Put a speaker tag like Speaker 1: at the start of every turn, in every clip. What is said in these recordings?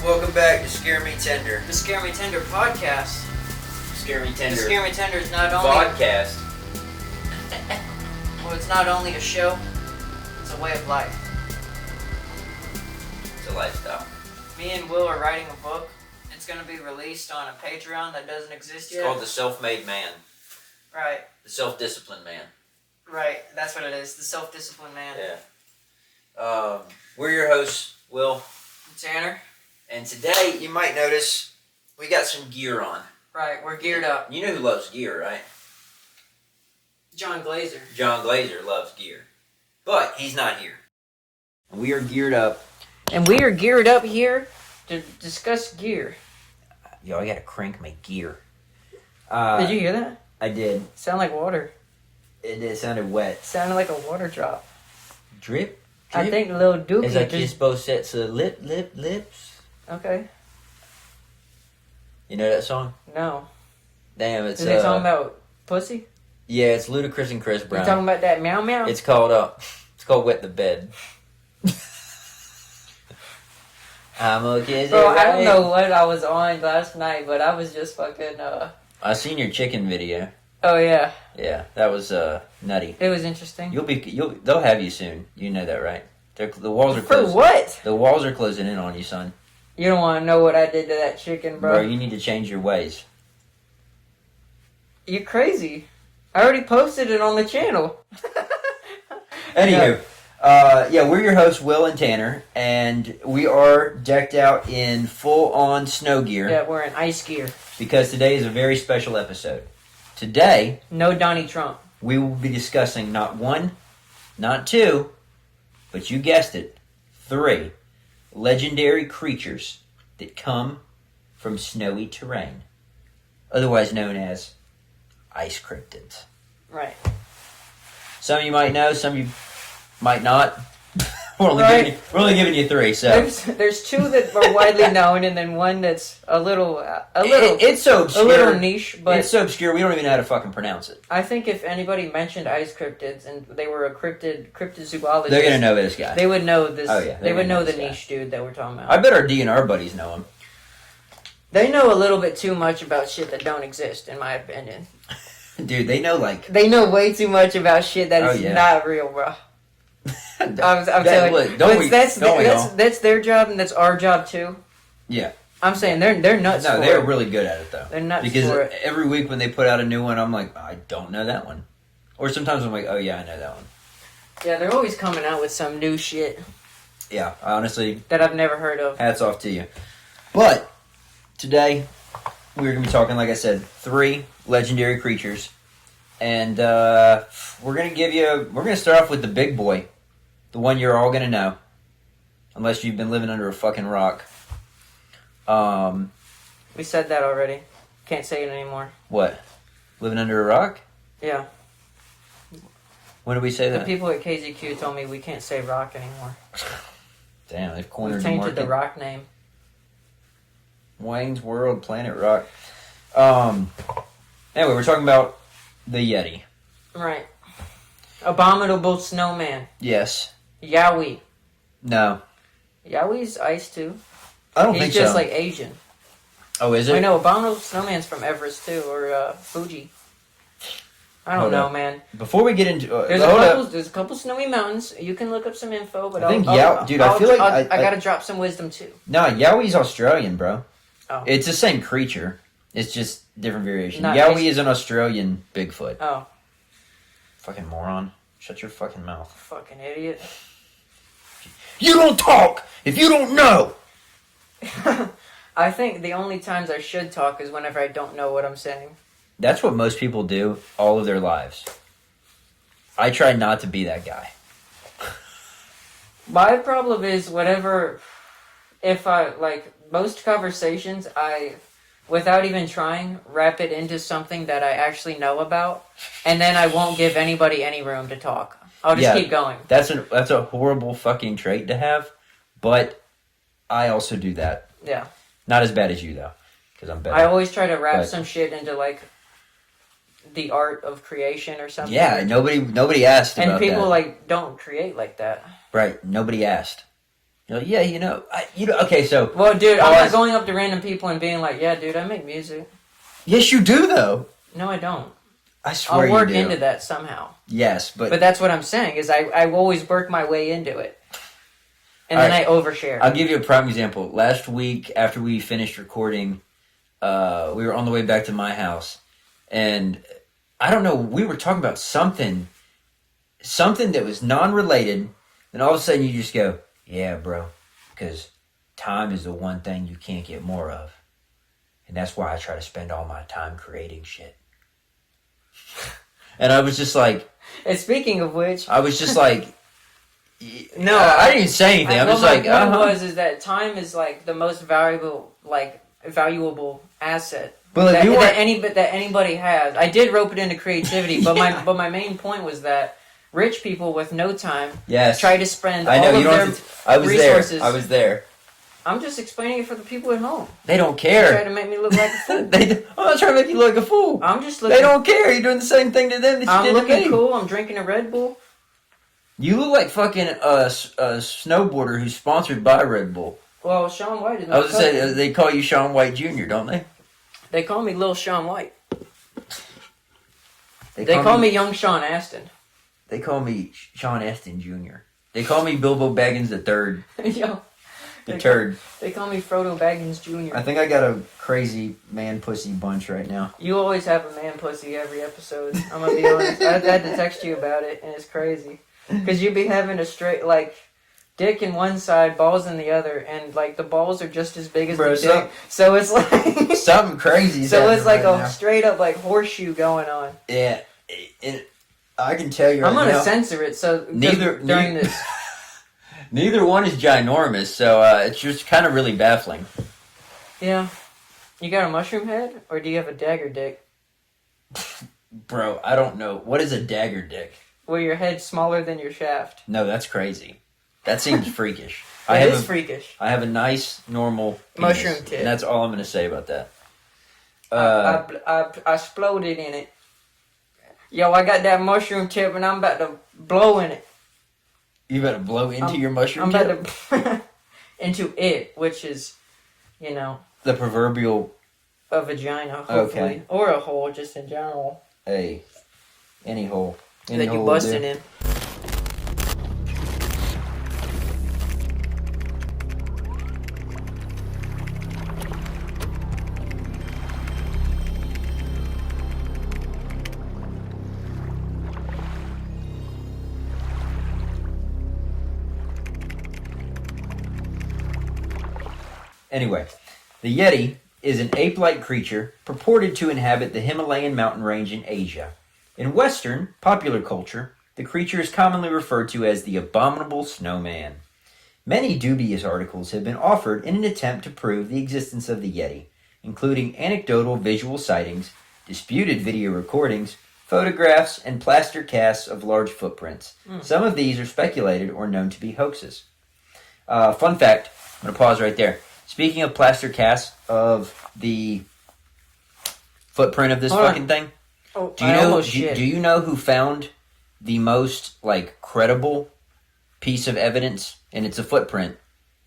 Speaker 1: Welcome back to ScareMeTender.
Speaker 2: The ScareMeTender podcast.
Speaker 1: ScareMeTender.
Speaker 2: The ScareMeTender is not only...
Speaker 1: Podcast.
Speaker 2: Well, it's not only a show, it's a way of life.
Speaker 1: It's a lifestyle.
Speaker 2: Me and Will are writing a book. It's going to be released on a Patreon that doesn't exist yet.
Speaker 1: It's called The Self-Made Man.
Speaker 2: Right.
Speaker 1: The Self-Disciplined Man.
Speaker 2: Right, that's what it is. The Self-Disciplined Man.
Speaker 1: Yeah. We're your hosts, Will.
Speaker 2: Tanner.
Speaker 1: And today, you might notice, we got some gear on.
Speaker 2: Right, we're geared up.
Speaker 1: You know who loves gear, right?
Speaker 2: John Glazer.
Speaker 1: John Glazer loves gear. But he's not here. We are geared up.
Speaker 2: And we are geared up here to discuss gear.
Speaker 1: Yo, I gotta crank my gear.
Speaker 2: Did you hear that?
Speaker 1: I did.
Speaker 2: Sound like water.
Speaker 1: It sounded wet.
Speaker 2: Sounded like a water drop.
Speaker 1: Drip?
Speaker 2: I think Lil Dookie
Speaker 1: as I kiss both sets of lips.
Speaker 2: Okay.
Speaker 1: You know that song?
Speaker 2: No.
Speaker 1: Damn, it's...
Speaker 2: Is they talking about pussy?
Speaker 1: Yeah, it's Ludacris and Chris Brown.
Speaker 2: You talking about that meow meow?
Speaker 1: It's called Wet the Bed. I'm a kiss.
Speaker 2: Bro, I don't know what I was on last night, but I was just fucking,
Speaker 1: I seen your chicken video.
Speaker 2: Oh, yeah.
Speaker 1: Yeah, that was, nutty.
Speaker 2: It was interesting.
Speaker 1: They'll have you soon. You know that, right? The walls are
Speaker 2: For
Speaker 1: closing.
Speaker 2: what?
Speaker 1: The walls are closing in on you, son.
Speaker 2: You don't want to know what I did to that chicken, bro.
Speaker 1: Bro, you need to change your ways.
Speaker 2: You're crazy. I already posted it on the channel.
Speaker 1: Anywho, yeah, we're your hosts, Will and Tanner, and we are decked out in full-on snow gear.
Speaker 2: Yeah, we're in ice gear.
Speaker 1: Because today is a very special episode. Today,
Speaker 2: no Donnie Trump.
Speaker 1: We will be discussing not one, not two, but you guessed it, 3 legendary creatures that come from snowy terrain, otherwise known as ice cryptids.
Speaker 2: Right.
Speaker 1: Some of you might know, some of you might not. We're only giving you 3. So
Speaker 2: there's 2 that are widely known, and then one that's a little.
Speaker 1: It's so obscure.
Speaker 2: A little niche, but
Speaker 1: it's so obscure we don't even know how to fucking pronounce it.
Speaker 2: I think if anybody mentioned ice cryptids and they were a cryptozoologist,
Speaker 1: they're gonna know this guy.
Speaker 2: They would know this.
Speaker 1: Oh yeah,
Speaker 2: they would know the niche dude that we're talking about.
Speaker 1: I bet our DNR buddies know him.
Speaker 2: They know a little bit too much about shit that don't exist, in my opinion.
Speaker 1: Dude, they know
Speaker 2: they know way too much about shit that is not real, bro. I'm telling you, that's their job and that's our job too.
Speaker 1: Yeah,
Speaker 2: I'm saying they're nuts.
Speaker 1: No, they're really good at it though.
Speaker 2: They're nuts
Speaker 1: because
Speaker 2: for it.
Speaker 1: Every week when they put out a new one, I'm like, I don't know that one, or sometimes I'm like, oh yeah, I know that one.
Speaker 2: Yeah, they're always coming out with some new shit.
Speaker 1: Yeah, honestly,
Speaker 2: that I've never heard of.
Speaker 1: Hats off to you. But today we're gonna be talking, like I said, 3 legendary creatures, and we're gonna start off with the big boy. The one you're all gonna know, unless you've been living under a fucking rock.
Speaker 2: We said that already. Can't say it anymore.
Speaker 1: What? Living under a rock?
Speaker 2: Yeah.
Speaker 1: When did we say that?
Speaker 2: The people at KZQ told me we can't say rock anymore.
Speaker 1: Damn, they've cornered
Speaker 2: the market. The rock name.
Speaker 1: Wayne's World, Planet Rock. Anyway, we're talking about the Yeti.
Speaker 2: Right. Abominable snowman.
Speaker 1: Yes.
Speaker 2: Yowie.
Speaker 1: No.
Speaker 2: Yowie's ice too.
Speaker 1: I don't think so.
Speaker 2: He's just like Asian.
Speaker 1: Oh, is it?
Speaker 2: I know Abominable Snowman's from Everest too, or Fuji. I don't know, man.
Speaker 1: Before we get into
Speaker 2: there's a couple snowy mountains. You can look up some info, but
Speaker 1: I feel like
Speaker 2: I gotta drop some wisdom too.
Speaker 1: No, Yowie's Australian, bro.
Speaker 2: Oh.
Speaker 1: It's the same creature. It's just different variation.
Speaker 2: Not
Speaker 1: Yowie is an Australian Bigfoot.
Speaker 2: Oh.
Speaker 1: Fucking moron. Shut your fucking mouth.
Speaker 2: Fucking idiot.
Speaker 1: You don't talk if you don't know.
Speaker 2: I think the only times I should talk is whenever I don't know what I'm saying.
Speaker 1: That's what most people do all of their lives. I try not to be that guy.
Speaker 2: My problem is if I, most conversations, without even trying, wrap it into something that I actually know about, and then I won't give anybody any room to talk. I'll just keep going.
Speaker 1: That's a horrible fucking trait to have, but I also do that.
Speaker 2: Yeah.
Speaker 1: Not as bad as you, though, because I'm better.
Speaker 2: I always try to wrap some shit into, the art of creation or something.
Speaker 1: Yeah, nobody asked about that.
Speaker 2: And people, don't create like that.
Speaker 1: Right, nobody asked. You're like, yeah, okay, so...
Speaker 2: Well, dude, I'm not going up to random people and being like, yeah, dude, I make music.
Speaker 1: Yes, you do, though.
Speaker 2: No, I don't.
Speaker 1: I swear
Speaker 2: I'll work
Speaker 1: you do.
Speaker 2: into that somehow.
Speaker 1: Yes, but...
Speaker 2: But that's what I'm saying, is I always work my way into it. And then I overshare.
Speaker 1: I'll give you a prime example. Last week, after we finished recording, we were on the way back to my house, and I don't know, we were talking about something that was non-related, and all of a sudden you just go, yeah, bro, because time is the one thing you can't get more of. And that's why I try to spend all my time creating shit. And I was just like...
Speaker 2: And speaking of which...
Speaker 1: I was just like...
Speaker 2: No,
Speaker 1: I didn't say anything. I'm just like...
Speaker 2: My point is that time is like the most valuable asset that anybody has. I did rope it into creativity, but my main point was that rich people with no time try to spend all of their resources.
Speaker 1: I was there.
Speaker 2: I'm just explaining it for the people at home.
Speaker 1: They don't care.
Speaker 2: They try to make me look like a fool.
Speaker 1: I'm not trying to make you look like a fool.
Speaker 2: I'm just looking...
Speaker 1: They don't care. You're doing the same thing to them that you did to me.
Speaker 2: I'm looking cool. I'm drinking a Red Bull.
Speaker 1: You look like fucking a snowboarder who's sponsored by Red Bull.
Speaker 2: Well, Shaun White is...
Speaker 1: I was going to say, they call you Shaun White Jr., don't they?
Speaker 2: They call me Lil Shaun White. They call me Young Sean Astin.
Speaker 1: They call me Sean Astin Jr. They call me Bilbo Baggins III.
Speaker 2: Yo.
Speaker 1: The turd.
Speaker 2: They call me Frodo Baggins Jr.
Speaker 1: I think I got a crazy man-pussy bunch right now.
Speaker 2: You always have a man-pussy every episode. I'm going to be honest. I had to text you about it, and it's crazy. Because you be having a straight, like, dick in one side, balls in the other, and, like, the balls are just as big as the dick. So it's like...
Speaker 1: something crazy.
Speaker 2: So it's like a straight-up, like, horseshoe going on.
Speaker 1: Yeah. I can tell you right now...
Speaker 2: I'm going to censor it, so... During this...
Speaker 1: Neither one is ginormous, so it's just kind of really baffling.
Speaker 2: Yeah. You got a mushroom head, or do you have a dagger dick?
Speaker 1: Bro, I don't know. What is a dagger dick?
Speaker 2: Well, your head's smaller than your shaft.
Speaker 1: No, that's crazy. That seems freakish.
Speaker 2: It is freakish.
Speaker 1: I have a nice, normal penis,
Speaker 2: mushroom tip.
Speaker 1: And that's all I'm going to say about that.
Speaker 2: I exploded in it. Yo, I got that mushroom tip, and I'm about to blow in it.
Speaker 1: You better blow into your mushroom tip?
Speaker 2: I'm about to... into it, which is,
Speaker 1: the proverbial...
Speaker 2: a vagina, hopefully. Okay. Or a hole, just in general.
Speaker 1: Hey, any hole.
Speaker 2: That you busted in.
Speaker 1: Anyway, the Yeti is an ape-like creature purported to inhabit the Himalayan mountain range in Asia. In Western popular culture, the creature is commonly referred to as the Abominable Snowman. Many dubious articles have been offered in an attempt to prove the existence of the Yeti, including anecdotal visual sightings, disputed video recordings, photographs, and plaster casts of large footprints. Some of these are speculated or known to be hoaxes. Fun fact, I'm going to pause right there. Speaking of plaster casts of the footprint of this fucking thing, do you know who found the most credible piece of evidence, and it's a footprint,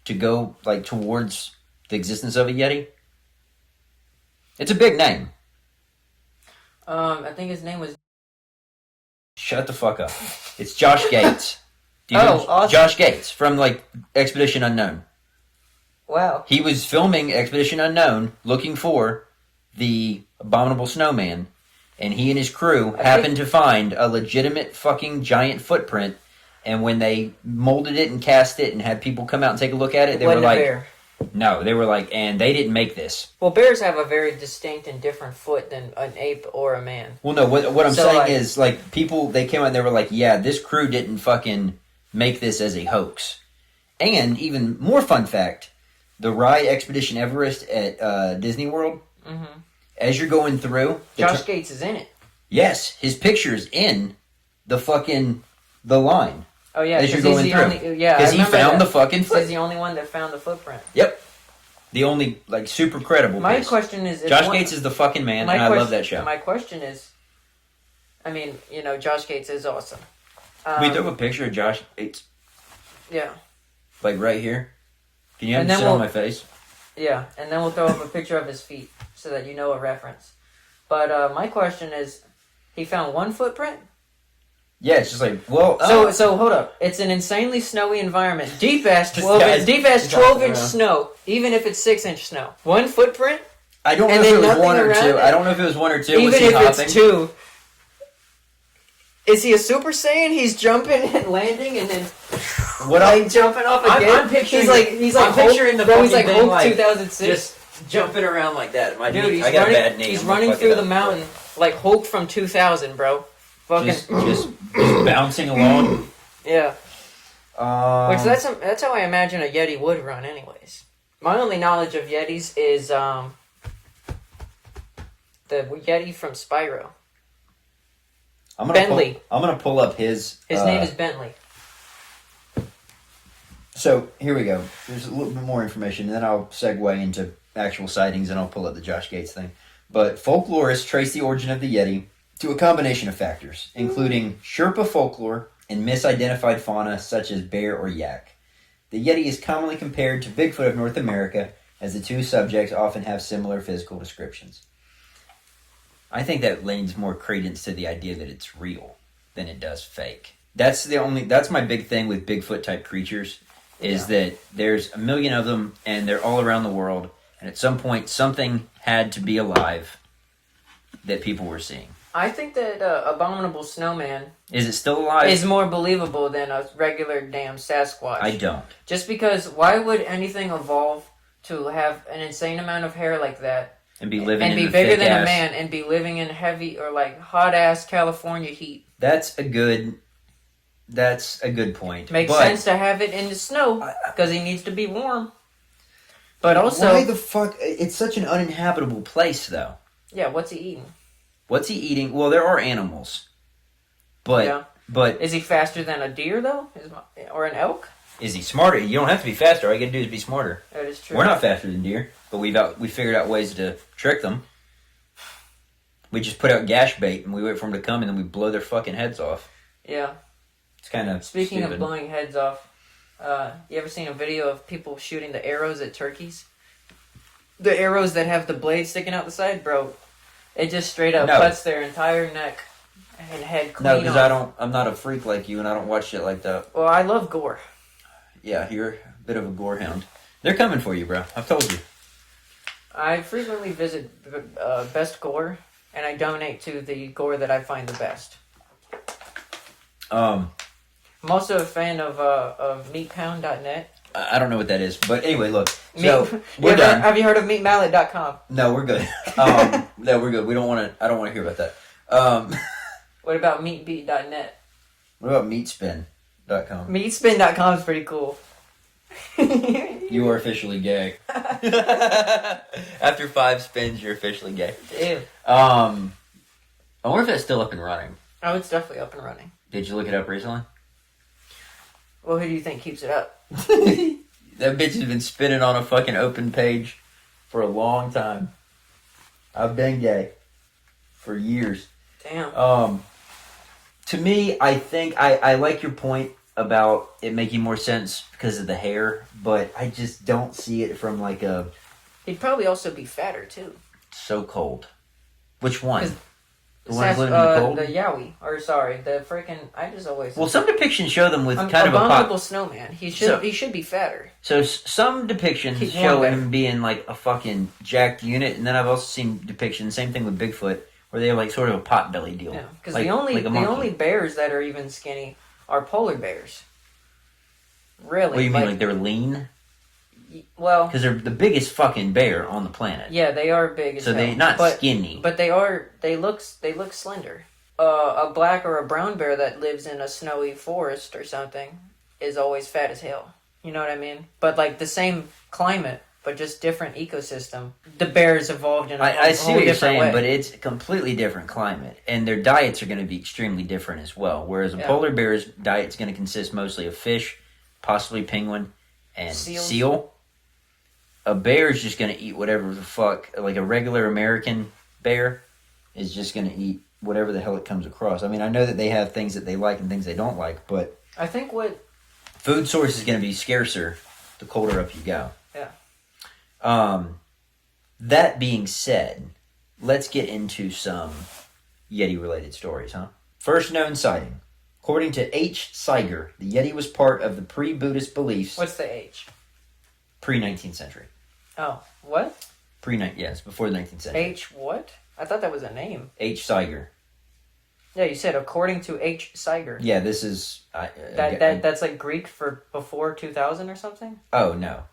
Speaker 1: to go towards the existence of a Yeti? It's a big name.
Speaker 2: I think his name was...
Speaker 1: Shut the fuck up. It's Josh Gates. Do you know awesome. Josh Gates from Expedition Unknown.
Speaker 2: Wow.
Speaker 1: He was filming Expedition Unknown, looking for the Abominable Snowman, and he and his crew happened to find a legitimate fucking giant footprint, and when they molded it and cast it and had people come out and take a look at it, they were like... Bear. No, they were like, and they didn't make this.
Speaker 2: Well, bears have a very distinct and different foot than an ape or a man.
Speaker 1: Well, no, what I'm saying is, people, they came out and they were like, yeah, this crew didn't fucking make this as a hoax. And, even more fun fact... The ride Expedition Everest at Disney World, as you're going through...
Speaker 2: Josh Gates is in it.
Speaker 1: Yes, his picture's in the line.
Speaker 2: Oh, yeah.
Speaker 1: As you're going through. Because he found the fucking foot.
Speaker 2: He's the only one that found the footprint.
Speaker 1: Yep. The only, super credible
Speaker 2: My question is...
Speaker 1: Josh Gates is the fucking man, and I love that show.
Speaker 2: My question is... I mean, Josh Gates is awesome.
Speaker 1: We took a picture of Josh Gates.
Speaker 2: Yeah.
Speaker 1: Like right here. Can you have
Speaker 2: And
Speaker 1: him
Speaker 2: then
Speaker 1: sit on my face?
Speaker 2: Yeah, and then we'll throw up a picture of his feet so that you know a reference. But my question is, he found one footprint?
Speaker 1: Yeah, it's just like, well...
Speaker 2: So hold up. It's an insanely snowy environment. Deep ass
Speaker 1: This
Speaker 2: 12
Speaker 1: guy's-
Speaker 2: inch, deep ass
Speaker 1: he's
Speaker 2: 12
Speaker 1: walking
Speaker 2: inch
Speaker 1: around.
Speaker 2: snow, even if it's 6 inch snow. One footprint?
Speaker 1: I don't know
Speaker 2: and
Speaker 1: if
Speaker 2: then
Speaker 1: it was
Speaker 2: nothing
Speaker 1: one or
Speaker 2: around
Speaker 1: two.
Speaker 2: it?
Speaker 1: I don't know if it was one or two.
Speaker 2: Even
Speaker 1: Was he
Speaker 2: if
Speaker 1: hopping?
Speaker 2: it's two. Is he a Super Saiyan? He's jumping and landing and then
Speaker 1: What
Speaker 2: like jumping off again?
Speaker 1: I'm picturing-
Speaker 2: he's like
Speaker 1: I'm picturing the
Speaker 2: bro, he's
Speaker 1: fucking
Speaker 2: like
Speaker 1: thing
Speaker 2: Hulk
Speaker 1: like
Speaker 2: 2006.
Speaker 1: Just jumping around like that. My
Speaker 2: Dude,
Speaker 1: knee, I got a bad knee.
Speaker 2: he's
Speaker 1: I'm gonna
Speaker 2: running
Speaker 1: fuck
Speaker 2: through
Speaker 1: it
Speaker 2: the
Speaker 1: up.
Speaker 2: mountain like Hulk from 2000, bro. Fucking
Speaker 1: Just bouncing along.
Speaker 2: yeah. Which
Speaker 1: That's
Speaker 2: that's how I imagine a Yeti would run, anyways. My only knowledge of Yetis is the Yeti from Spyro. Bentley.
Speaker 1: I'm gonna pull up his.
Speaker 2: His name is Bentley.
Speaker 1: So here we go. There's a little bit more information, and then I'll segue into actual sightings, and I'll pull up the Josh Gates thing. But folklorists trace the origin of the Yeti to a combination of factors, including Sherpa folklore and misidentified fauna such as bear or yak. The Yeti is commonly compared to Bigfoot of North America, as the two subjects often have similar physical descriptions. I think that lends more credence to the idea that it's real than it does fake. That's my big thing with Bigfoot type creatures, is that there's a million of them and they're all around the world, and at some point something had to be alive that people were seeing.
Speaker 2: I think that Abominable Snowman
Speaker 1: Is it still alive?
Speaker 2: is more believable than a regular damn Sasquatch.
Speaker 1: I don't.
Speaker 2: Just because, why would anything evolve to have an insane amount of hair like that
Speaker 1: And be living
Speaker 2: and
Speaker 1: in
Speaker 2: be
Speaker 1: the
Speaker 2: bigger
Speaker 1: thick
Speaker 2: than
Speaker 1: ass.
Speaker 2: a man and be living in heavy or like hot ass California heat?
Speaker 1: That's a good point.
Speaker 2: Makes
Speaker 1: But
Speaker 2: sense to have it in the snow because he needs to be warm. But also,
Speaker 1: why the fuck? It's such an uninhabitable place, though.
Speaker 2: yeah, what's he eating?
Speaker 1: What's he eating? Well, there are animals, but
Speaker 2: Yeah.
Speaker 1: but
Speaker 2: Is he faster than a deer though, or an elk?
Speaker 1: is he smarter? You don't have to be faster. All you gotta do is be smarter.
Speaker 2: That is true.
Speaker 1: We're not faster than deer, but we figured out ways to trick them. We just put out gash bait and we wait for them to come and then we blow their fucking heads off.
Speaker 2: Yeah.
Speaker 1: It's kind of
Speaker 2: Speaking
Speaker 1: stupid.
Speaker 2: of blowing heads off, you ever seen a video of people shooting the arrows at turkeys? The arrows that have the blade sticking out the side, bro. It just straight up
Speaker 1: No.
Speaker 2: cuts their entire neck and head clean
Speaker 1: No, because
Speaker 2: off.
Speaker 1: I'm not a freak like you, and I don't watch shit like that.
Speaker 2: Well, I love gore.
Speaker 1: Yeah, you're a bit of a gore hound. They're coming for you, bro. I've told you.
Speaker 2: I frequently visit Best Gore, and I donate to the gore that I find the best. I'm also a fan of meatpound.net.
Speaker 1: I don't know what that is, but anyway, look. So we're
Speaker 2: Yeah,
Speaker 1: done.
Speaker 2: have you heard of meatmallet.com?
Speaker 1: No, we're good. No, we're good. We don't want to. I don't want to hear about that.
Speaker 2: What about meatbeat.net?
Speaker 1: What about meatspin.com?
Speaker 2: Meatspin.com is pretty cool.
Speaker 1: You are officially gay. After 5 spins, you're officially gay.
Speaker 2: Ew.
Speaker 1: I wonder if that's still up and running.
Speaker 2: Oh, it's definitely up and running.
Speaker 1: Did you look it up recently?
Speaker 2: Well, who do you think keeps it up?
Speaker 1: That bitch has been spinning on a fucking open page for a long time. I've been gay for years.
Speaker 2: Damn.
Speaker 1: To me, I think I like your point about it making more sense because of the hair, but I just don't see it from like a
Speaker 2: He'd probably also be fatter, too.
Speaker 1: so cold. Which one?
Speaker 2: 'Cause
Speaker 1: The one who's living in the cold?
Speaker 2: The Yowie. Or, sorry, the freaking... I just always...
Speaker 1: Well, some depictions show them with kind of a
Speaker 2: Abominable
Speaker 1: pop.
Speaker 2: Snowman. He
Speaker 1: So-
Speaker 2: should be fatter.
Speaker 1: So some depictions
Speaker 2: He's
Speaker 1: show
Speaker 2: more
Speaker 1: him being like a fucking jacked unit, and then I've also seen depictions, same thing with Bigfoot, where they have like sort of a pot belly deal.
Speaker 2: Yeah, because
Speaker 1: like,
Speaker 2: the
Speaker 1: like a monkey.
Speaker 2: only bears that are even skinny are polar bears. Really?
Speaker 1: What do you mean, like they're lean?
Speaker 2: Well,
Speaker 1: Because they're the biggest fucking bear on the planet.
Speaker 2: yeah, they are big as
Speaker 1: So
Speaker 2: hell.
Speaker 1: they're not
Speaker 2: but,
Speaker 1: skinny.
Speaker 2: But they look slender. A black or a brown bear that lives in a snowy forest or something is always fat as hell. You know what I mean? But like the same climate, but just different ecosystem. The bears evolved in a
Speaker 1: I
Speaker 2: whole
Speaker 1: see what you're
Speaker 2: different
Speaker 1: saying,
Speaker 2: way.
Speaker 1: but it's a completely different climate, and their diets are going to be extremely different as well. Whereas a
Speaker 2: Yeah.
Speaker 1: polar bear's diet is going to consist mostly of fish, possibly penguin, and
Speaker 2: Seals.
Speaker 1: seal. A bear is just going to eat whatever the fuck, like a regular American bear is just going to eat whatever the hell it comes across. I mean, I know that they have things that they like and things they don't like, but
Speaker 2: I think what
Speaker 1: food source is going to be scarcer the colder up you go.
Speaker 2: Yeah.
Speaker 1: That being said, let's get into some Yeti-related stories, huh? First known sighting. According to H. Siger, the Yeti was part of the pre-Buddhist beliefs...
Speaker 2: What's the H?
Speaker 1: Pre-19th century.
Speaker 2: Oh, what?
Speaker 1: Yes, before the 19th century.
Speaker 2: H what? I thought that was a name.
Speaker 1: H. Siger.
Speaker 2: Yeah, you said according to H. Siger.
Speaker 1: Yeah, this is...
Speaker 2: That's like Greek for before 2000 or something?
Speaker 1: Oh, no.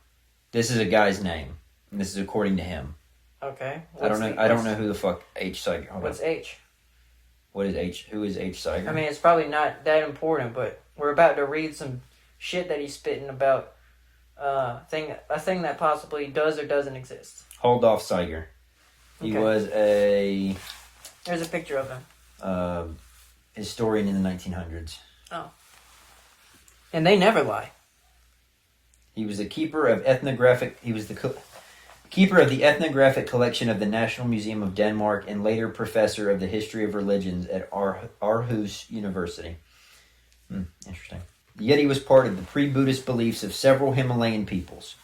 Speaker 1: This is a guy's name. And this is according to him.
Speaker 2: Okay.
Speaker 1: I don't know who the fuck H. Siger...
Speaker 2: What's H?
Speaker 1: What is H? Who is H. Siger?
Speaker 2: I mean, it's probably not that important, but we're about to read some shit that he's spitting about a thing that possibly does or doesn't exist.
Speaker 1: Holdolf Siger. He was a...
Speaker 2: There's a picture of him.
Speaker 1: Historian in the 1900s.
Speaker 2: Oh. And they never lie.
Speaker 1: He was the keeper of ethnographic... He was the keeper of the ethnographic collection of the National Museum of Denmark and later professor of the history of religions at Aarhus University. Interesting. The Yeti was part of the pre-Buddhist beliefs of several Himalayan peoples.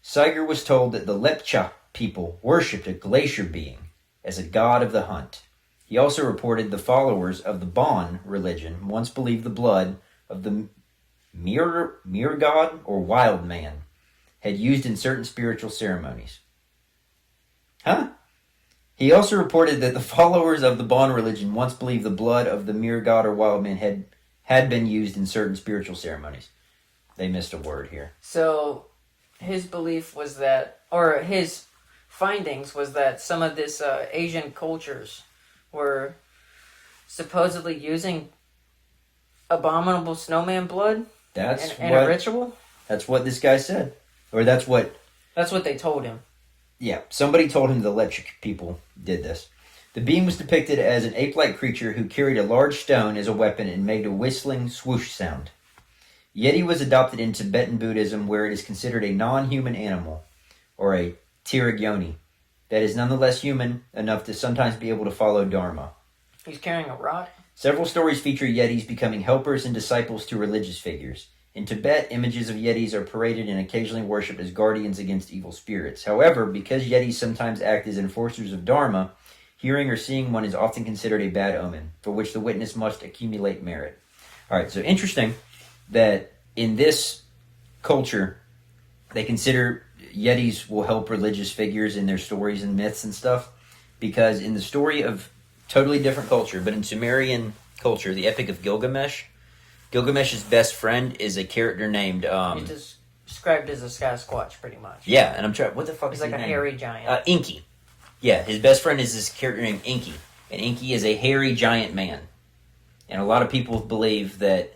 Speaker 1: Siger was told that the Lepcha people worshipped a glacier being as a god of the hunt. He also reported the followers of the Bon religion once believed the blood of the mere god or wild man had used in certain spiritual ceremonies. He also reported that the followers of the Bon religion once believed the blood of the mere god or wild man had been used in certain spiritual ceremonies. They missed a word here.
Speaker 2: So his belief was that, or his findings was that some of this Asian cultures were supposedly using abominable snowman blood in a ritual.
Speaker 1: That's what this guy said. Or that's what
Speaker 2: they told him.
Speaker 1: Yeah, somebody told him the Lepcha people did this. The being was depicted as an ape-like creature who carried a large stone as a weapon and made a whistling swoosh sound. Yeti was adopted in Tibetan Buddhism, where it is considered a non-human animal, or a Tiragyoni, that is nonetheless human enough to sometimes be able to follow Dharma.
Speaker 2: He's carrying a rock?
Speaker 1: Several stories feature Yetis becoming helpers and disciples to religious figures. In Tibet, images of Yetis are paraded and occasionally worshipped as guardians against evil spirits. However, because Yetis sometimes act as enforcers of Dharma, hearing or seeing one is often considered a bad omen, for which the witness must accumulate merit. Alright, so interesting that in this culture, they consider Yetis will help religious figures in their stories and myths and stuff, because in the story of totally different culture, but in Sumerian culture, the Epic of Gilgamesh, Gilgamesh's best friend is a character named...
Speaker 2: He's described as a Sasquatch, pretty much.
Speaker 1: Yeah, and I'm trying... What the fuck
Speaker 2: He's
Speaker 1: is his
Speaker 2: like a
Speaker 1: name?
Speaker 2: hairy giant.
Speaker 1: Inky. Yeah, his best friend is this character named Inky. And Inky is a hairy giant man. And a lot of people believe that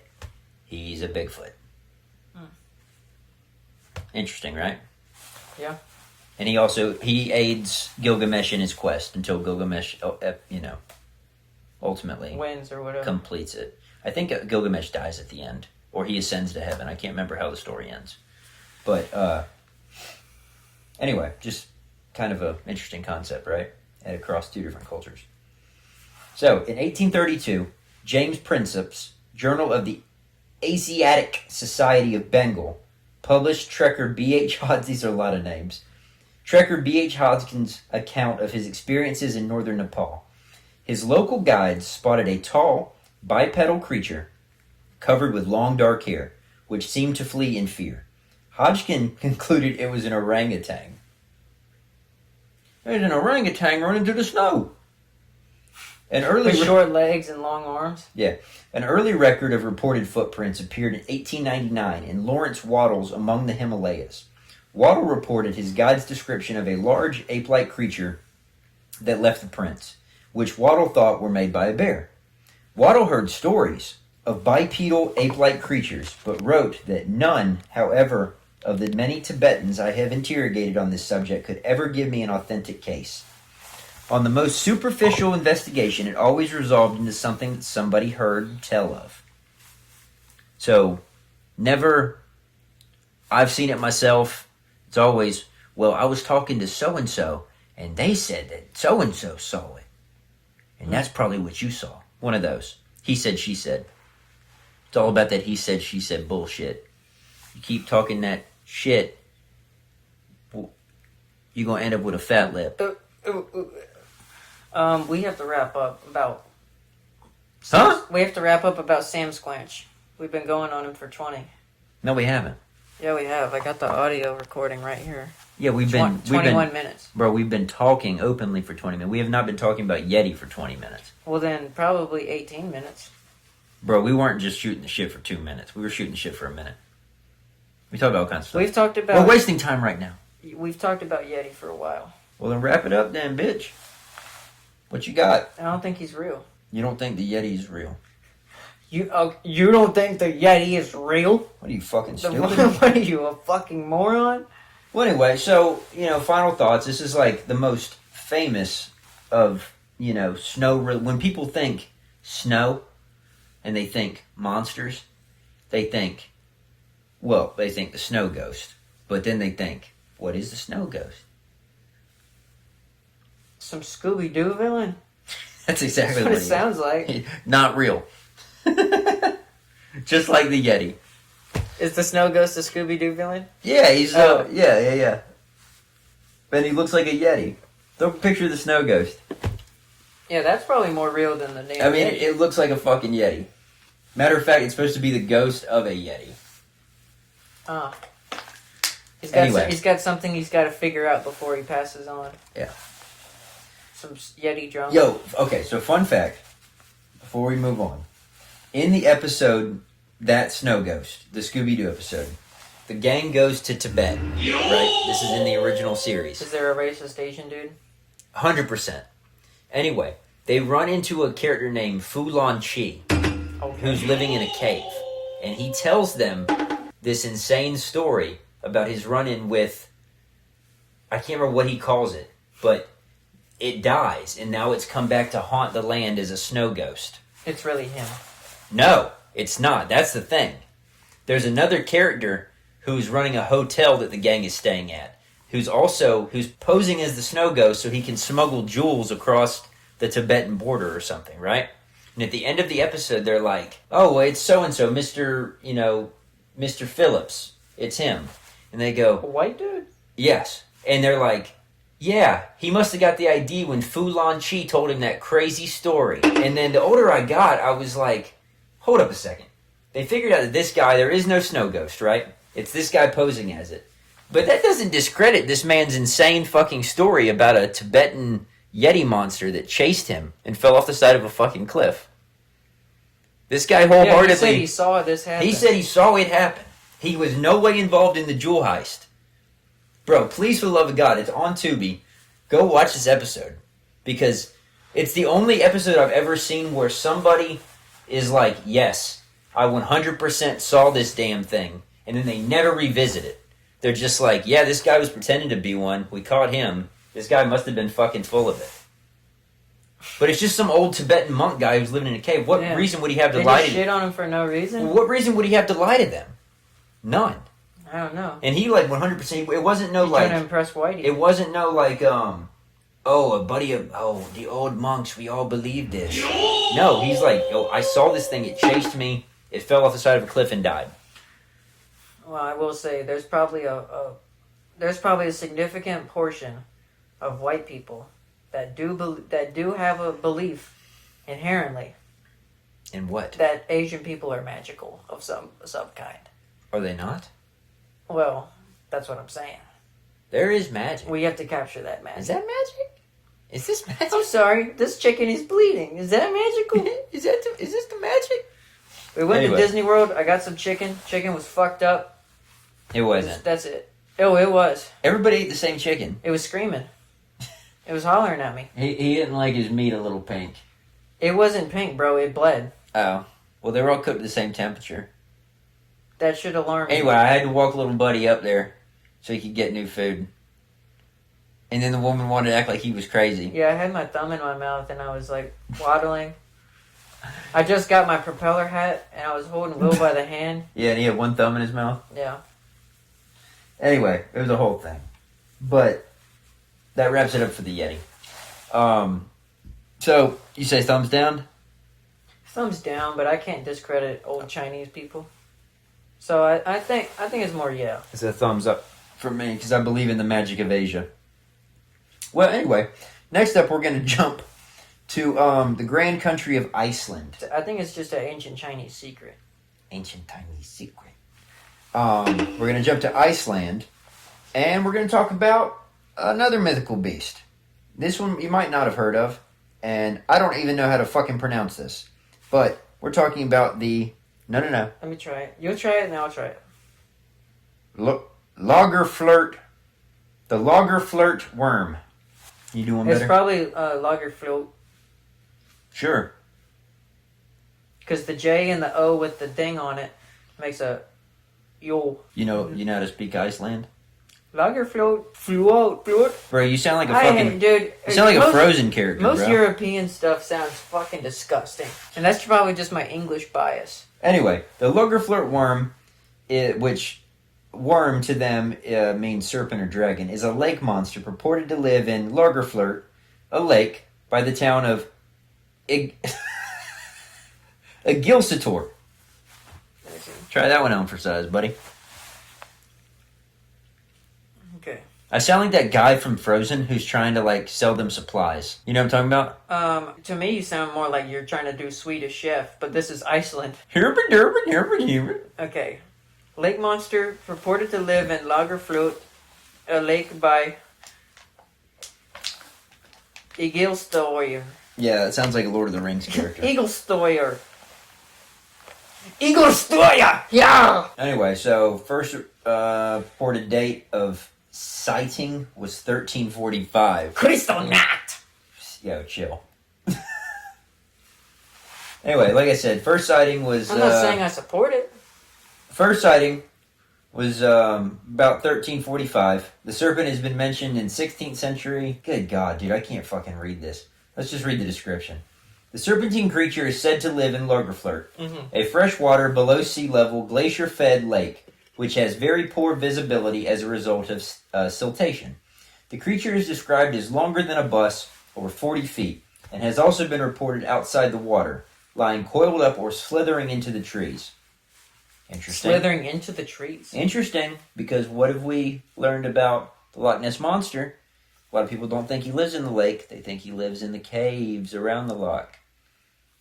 Speaker 1: he's a Bigfoot. Interesting, right?
Speaker 2: Yeah.
Speaker 1: And he aids Gilgamesh in his quest until Gilgamesh, ultimately...
Speaker 2: wins or whatever.
Speaker 1: Completes it. I think Gilgamesh dies at the end. Or he ascends to heaven. I can't remember how the story ends. But, anyway, just kind of an interesting concept, right? And across two different cultures. So, in 1832, James Princeps, Journal of the Asiatic Society of Bengal, published Trekker B.H. Hodgkin's, these are a lot of names, Trekker B.H. Hodgkin's account of his experiences in northern Nepal. His local guides spotted a tall, bipedal creature covered with long dark hair, which seemed to flee in fear. Hodgkin concluded it was an orangutan. There's an orangutan running through the snow.
Speaker 2: With short legs and long arms?
Speaker 1: Yeah. An early record of reported footprints appeared in 1899 in Lawrence Waddell's Among the Himalayas. Waddell reported his guide's description of a large ape-like creature that left the prints, which Waddell thought were made by a bear. Waddell heard stories of bipedal ape-like creatures, but wrote that none, however, of the many Tibetans I have interrogated on this subject could ever give me an authentic case. On the most superficial investigation, it always resolved into something that somebody heard tell of. So, never, I've seen it myself. It's always, well, I was talking to so-and-so, and they said that so-and-so saw it. And that's probably what you saw. One of those. He said, she said. It's all about that he said, she said bullshit. You keep talking that shit, you're going to end up with a fat lip.
Speaker 2: We have to wrap up about...
Speaker 1: Huh?
Speaker 2: We have to wrap up about Sam Squanch. We've been going on him for 20.
Speaker 1: No, we haven't.
Speaker 2: Yeah, we have. I got the audio recording right here.
Speaker 1: Yeah, we've been
Speaker 2: 21 minutes.
Speaker 1: Bro, we've been talking openly for 20 minutes. We have not been talking about Yeti for 20 minutes.
Speaker 2: Well, then probably 18 minutes.
Speaker 1: Bro, we weren't just shooting the shit for 2 minutes. We were shooting the shit for a minute. We talked about all kinds of stuff.
Speaker 2: We've talked about...
Speaker 1: We're wasting time right now.
Speaker 2: We've talked about Yeti for a while.
Speaker 1: Well, then wrap it up then, bitch. What you got?
Speaker 2: I don't think he's real.
Speaker 1: You don't think the Yeti is real?
Speaker 2: You don't think the Yeti is real?
Speaker 1: What are you, fucking stupid?
Speaker 2: What are you, a fucking moron?
Speaker 1: Well, anyway, so, final thoughts. This is like the most famous of, snow. When people think snow and they think monsters, they think the snow ghost. But then they think, what is the snow ghost?
Speaker 2: Some Scooby-Doo villain?
Speaker 1: That's exactly
Speaker 2: what it sounds like.
Speaker 1: Not real. Just like the Yeti.
Speaker 2: Is the snow ghost a Scooby-Doo villain?
Speaker 1: Yeah, he's yeah. And he looks like a Yeti. Throw a picture of the snow ghost.
Speaker 2: Yeah, that's probably more real than the name.
Speaker 1: I mean, it looks like a fucking Yeti. Matter of fact, it's supposed to be the ghost of a Yeti.
Speaker 2: He's got something he's got to figure out before he passes on.
Speaker 1: Yeah.
Speaker 2: Some Yeti drama.
Speaker 1: Yo, okay, so fun fact, before we move on. In the episode, That Snow Ghost, the Scooby-Doo episode, the gang goes to Tibet, right? This is in the original series.
Speaker 2: Is there a racist Asian dude?
Speaker 1: 100%. Anyway, they run into a character named Fulan Chi, who's living in a cave. And he tells them this insane story about his run-in with, I can't remember what he calls it, but it dies, and now it's come back to haunt the land as a snow ghost.
Speaker 2: It's really him.
Speaker 1: No, it's not. That's the thing. There's another character who's running a hotel that the gang is staying at, who's posing as the snow ghost so he can smuggle jewels across the Tibetan border or something, right? And at the end of the episode, they're like, oh, it's so-and-so, Mr. Phillips. It's him. And they go...
Speaker 2: A white dude?
Speaker 1: Yes. And they're like, yeah, he must have got the ID when Fulan Chi told him that crazy story. And then the older I got, I was like, hold up a second. They figured out that this guy, there is no snow ghost, right? It's this guy posing as it. But that doesn't discredit this man's insane fucking story about a Tibetan Yeti monster that chased him and fell off the side of a fucking cliff. This guy wholeheartedly...
Speaker 2: Yeah, he said he saw this happen.
Speaker 1: He said he saw it happen. He was no way involved in the jewel heist. Bro, please, for the love of God, it's on Tubi. Go watch this episode. Because it's the only episode I've ever seen where somebody is like, yes, I 100% saw this damn thing. And then they never revisit it. They're just like, yeah, this guy was pretending to be one. We caught him. This guy must have been fucking full of it. But it's just some old Tibetan monk guy who's living in a cave. What reason would he have to lie to them?
Speaker 2: They shit on him for no reason?
Speaker 1: What reason would he have to lie to them? None.
Speaker 2: I don't know.
Speaker 1: And he 100%. It wasn't no
Speaker 2: He's trying to impress Whitey.
Speaker 1: It wasn't no a buddy of the old monks. We all believe this. No, he's like, I saw this thing. It chased me. It fell off the side of a cliff and died.
Speaker 2: Well, I will say there's probably a significant portion of white people that do have a belief inherently.
Speaker 1: In what?
Speaker 2: That Asian people are magical of some kind.
Speaker 1: Are they not?
Speaker 2: Well, that's what I'm saying.
Speaker 1: There is magic.
Speaker 2: We have to capture that magic.
Speaker 1: Is that magic? Is this magic?
Speaker 2: I'm sorry, this chicken is bleeding. Is that magical?
Speaker 1: Is this the magic?
Speaker 2: We went to Disney World. I got some chicken. Chicken was fucked up.
Speaker 1: It wasn't.
Speaker 2: That's it. Oh, it was.
Speaker 1: Everybody ate the same chicken.
Speaker 2: It was screaming. It was hollering at me.
Speaker 1: He didn't like his meat a little pink.
Speaker 2: It wasn't pink, bro. It bled.
Speaker 1: Oh. Well, they were all cooked at the same temperature.
Speaker 2: That should alarm me.
Speaker 1: Anyway, I had to walk little buddy up there so he could get new food. And then the woman wanted to act like he was crazy.
Speaker 2: Yeah, I had my thumb in my mouth and I was like waddling. I just got my propeller hat and I was holding Will by the hand.
Speaker 1: Yeah, and he had one thumb in his mouth.
Speaker 2: Yeah.
Speaker 1: Anyway, it was a whole thing. But that wraps it up for the Yeti. So, you say thumbs down?
Speaker 2: Thumbs down, but I can't discredit old Chinese people. So I think it's more yeah.
Speaker 1: It's a thumbs up for me because I believe in the magic of Asia. Well, anyway, next up we're going to jump to the grand country of Iceland.
Speaker 2: I think it's just an ancient Chinese secret.
Speaker 1: Ancient Chinese secret. We're going to jump to Iceland, and we're going to talk about another mythical beast. This one you might not have heard of, and I don't even know how to fucking pronounce this. But we're talking about the... No.
Speaker 2: Let me try it. You'll try it, and I'll try it.
Speaker 1: Lagerfljot. The Lagerfljot Wyrm. You doing better?
Speaker 2: It's probably Lagerfljot.
Speaker 1: Sure.
Speaker 2: Because the J and the O with the ding on it makes a yol.
Speaker 1: You know how to speak Iceland?
Speaker 2: Lagerfljot.
Speaker 1: Bro, you sound like a fucking...
Speaker 2: dude.
Speaker 1: You sound like a Frozen character,
Speaker 2: Most
Speaker 1: bro.
Speaker 2: European stuff sounds fucking disgusting. And that's probably just my English bias.
Speaker 1: Anyway, the Lagerfljot Wyrm, which worm to them means serpent or dragon, is a lake monster purported to live in Lagerfljot, a lake by the town of Gilsator. Try that one on for size, buddy.
Speaker 2: Okay.
Speaker 1: I sound like that guy from Frozen who's trying to like sell them supplies. You know what I'm talking about?
Speaker 2: To me, you sound more like you're trying to do Swedish Chef, but this is Iceland. Okay. Lake monster purported to live in Lagerfljot, a lake by Egilstoir.
Speaker 1: Yeah, it sounds like a Lord of the Rings character.
Speaker 2: Egilstoir. Egilstoir! Yeah!
Speaker 1: Anyway, so first reported date of sighting was 1345.
Speaker 2: Crystal Nat!
Speaker 1: Yo, chill. Anyway, like I said, first sighting was...
Speaker 2: I'm not saying I support it.
Speaker 1: First sighting was about 1345. The serpent has been mentioned in 16th century. Good God, dude, I can't fucking read this. Let's just read the description. The serpentine creature is said to live in Lagerfljot, a freshwater, below sea level, glacier-fed lake, which has very poor visibility as a result of siltation. The creature is described as longer than a bus, over 40 feet, and has also been reported outside the water, lying coiled up or slithering into the trees. Interesting.
Speaker 2: Slithering into the trees.
Speaker 1: Interesting, because what have we learned about the Loch Ness Monster? A lot of people don't think he lives in the lake. They think he lives in the caves around the loch.